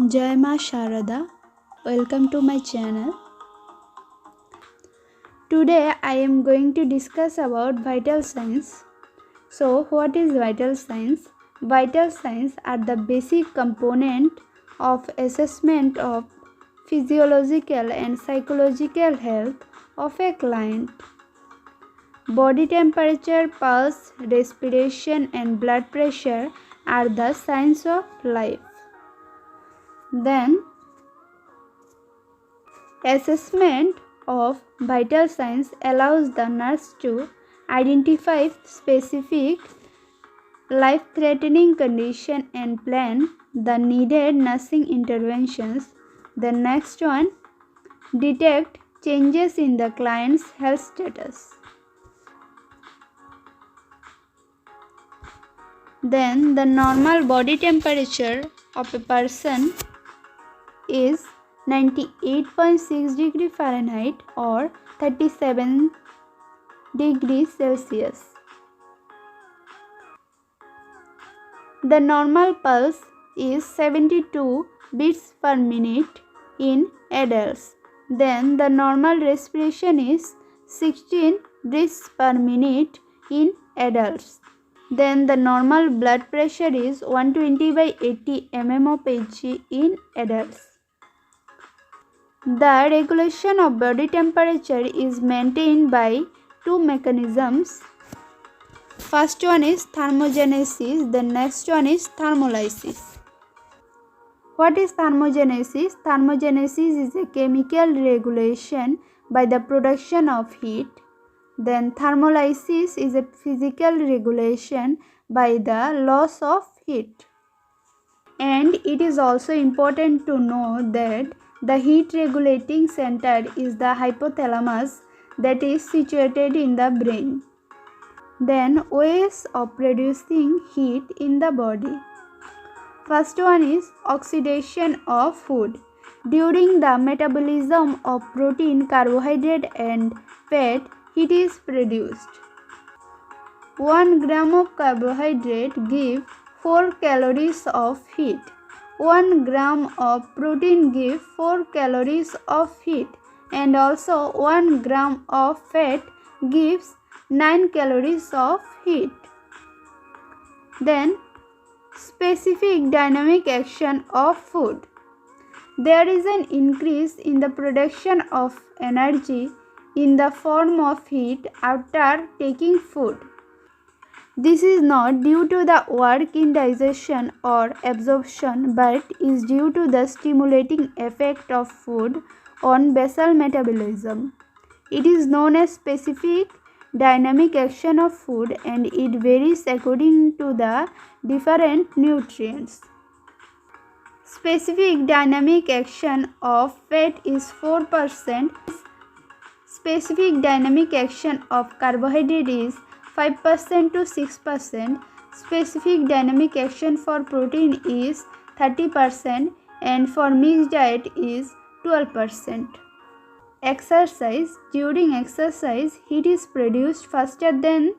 Jai Ma Sharada, welcome to my channel. Today I am going to discuss about vital signs. So what is vital signs? Vital signs are the basic component of assessment of physiological and psychological health of a client. Body temperature, pulse, respiration and blood pressure are the signs of life. Then assessment of vital signs allows the nurse to identify specific life-threatening condition and plan the needed nursing interventions. The next one, detect changes in the client's health status. Then the normal body temperature of a person is 98.6 degree Fahrenheit or 37 degrees Celsius. The normal pulse is 72 beats per minute in adults. Then the normal respiration is 16 breaths per minute in adults. Then the normal blood pressure is 120/80 mm of Hg in adults. The regulation of body temperature is maintained by two mechanisms. First one is thermogenesis, the next one is thermolysis. What is thermogenesis? Thermogenesis is a chemical regulation by the production of heat. Then thermolysis is a physical regulation by the loss of heat. And it is also important to know that the heat regulating center is the hypothalamus that is situated in the brain. Then ways of producing heat in the body. First one is oxidation of food. During the metabolism of protein, carbohydrate and fat, heat is produced. 1 gram of carbohydrate gives 4 calories of heat. 1 gram of protein gives 4 calories of heat, and also 1 gram of fat gives 9 calories of heat. Then specific dynamic action of food. There is an increase in the production of energy in the form of heat after taking food. This is not due to the work in digestion or absorption, but is due to the stimulating effect of food on basal metabolism. It is known as specific dynamic action of food, and it varies according to the different nutrients. Specific dynamic action of fat is 4%. Specific dynamic action of carbohydrate is 5% to 6%. Specific dynamic action for protein is 30%, and for mixed diet is 12%. Exercise. During exercise, heat is produced faster than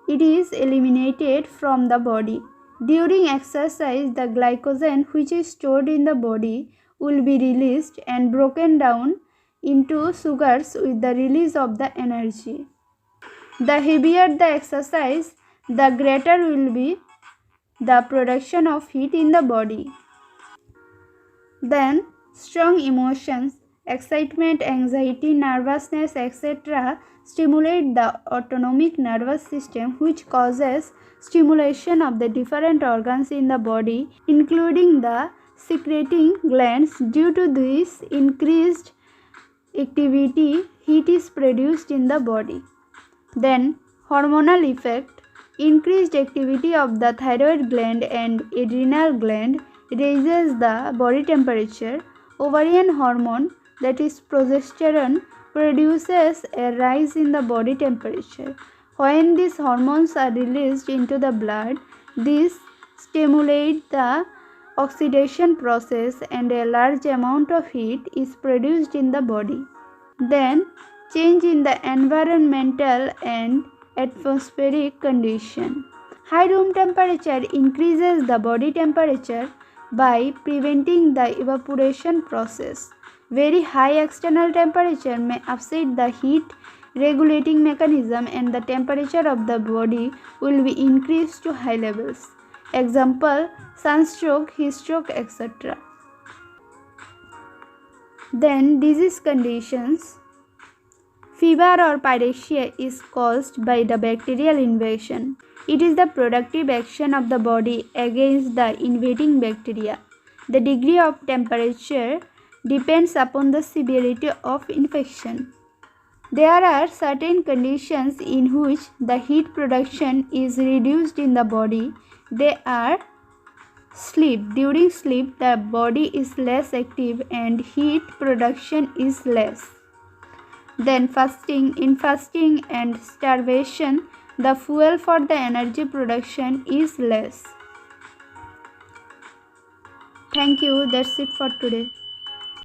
it is eliminated from the body. During exercise, the glycogen which is stored in the body will be released and broken down into sugars with the release of the energy. The heavier the exercise, the greater will be the production of heat in the body. Then strong emotions, excitement, anxiety, nervousness, etc. stimulate the autonomic nervous system, which causes stimulation of the different organs in the body, including the secreting glands. Due to this increased activity, heat is produced in the body. Then hormonal effect. Increased activity of the thyroid gland and adrenal gland raises the body temperature. Ovarian hormone, that is progesterone, produces a rise in the body temperature. When these hormones are released into the blood, these stimulate the oxidation process and a large amount of heat is produced in the body. Then change in the environmental and atmospheric condition. High room temperature increases the body temperature. by preventing the evaporation process. Very high external temperature may upset the heat regulating mechanism and the temperature of the body will be increased to high levels. Example, sunstroke, heat stroke, etc. Then disease conditions. Fever or pyrexia is caused by the bacterial invasion. It is the productive action of the body against the invading bacteria. The degree of temperature depends upon the severity of infection. There are certain conditions in which the heat production is reduced in the body. They are sleep. During sleep, the body is less active and heat production is less. Then fasting. In fasting and starvation, the fuel for the energy production is less. Thank you. That's it for today.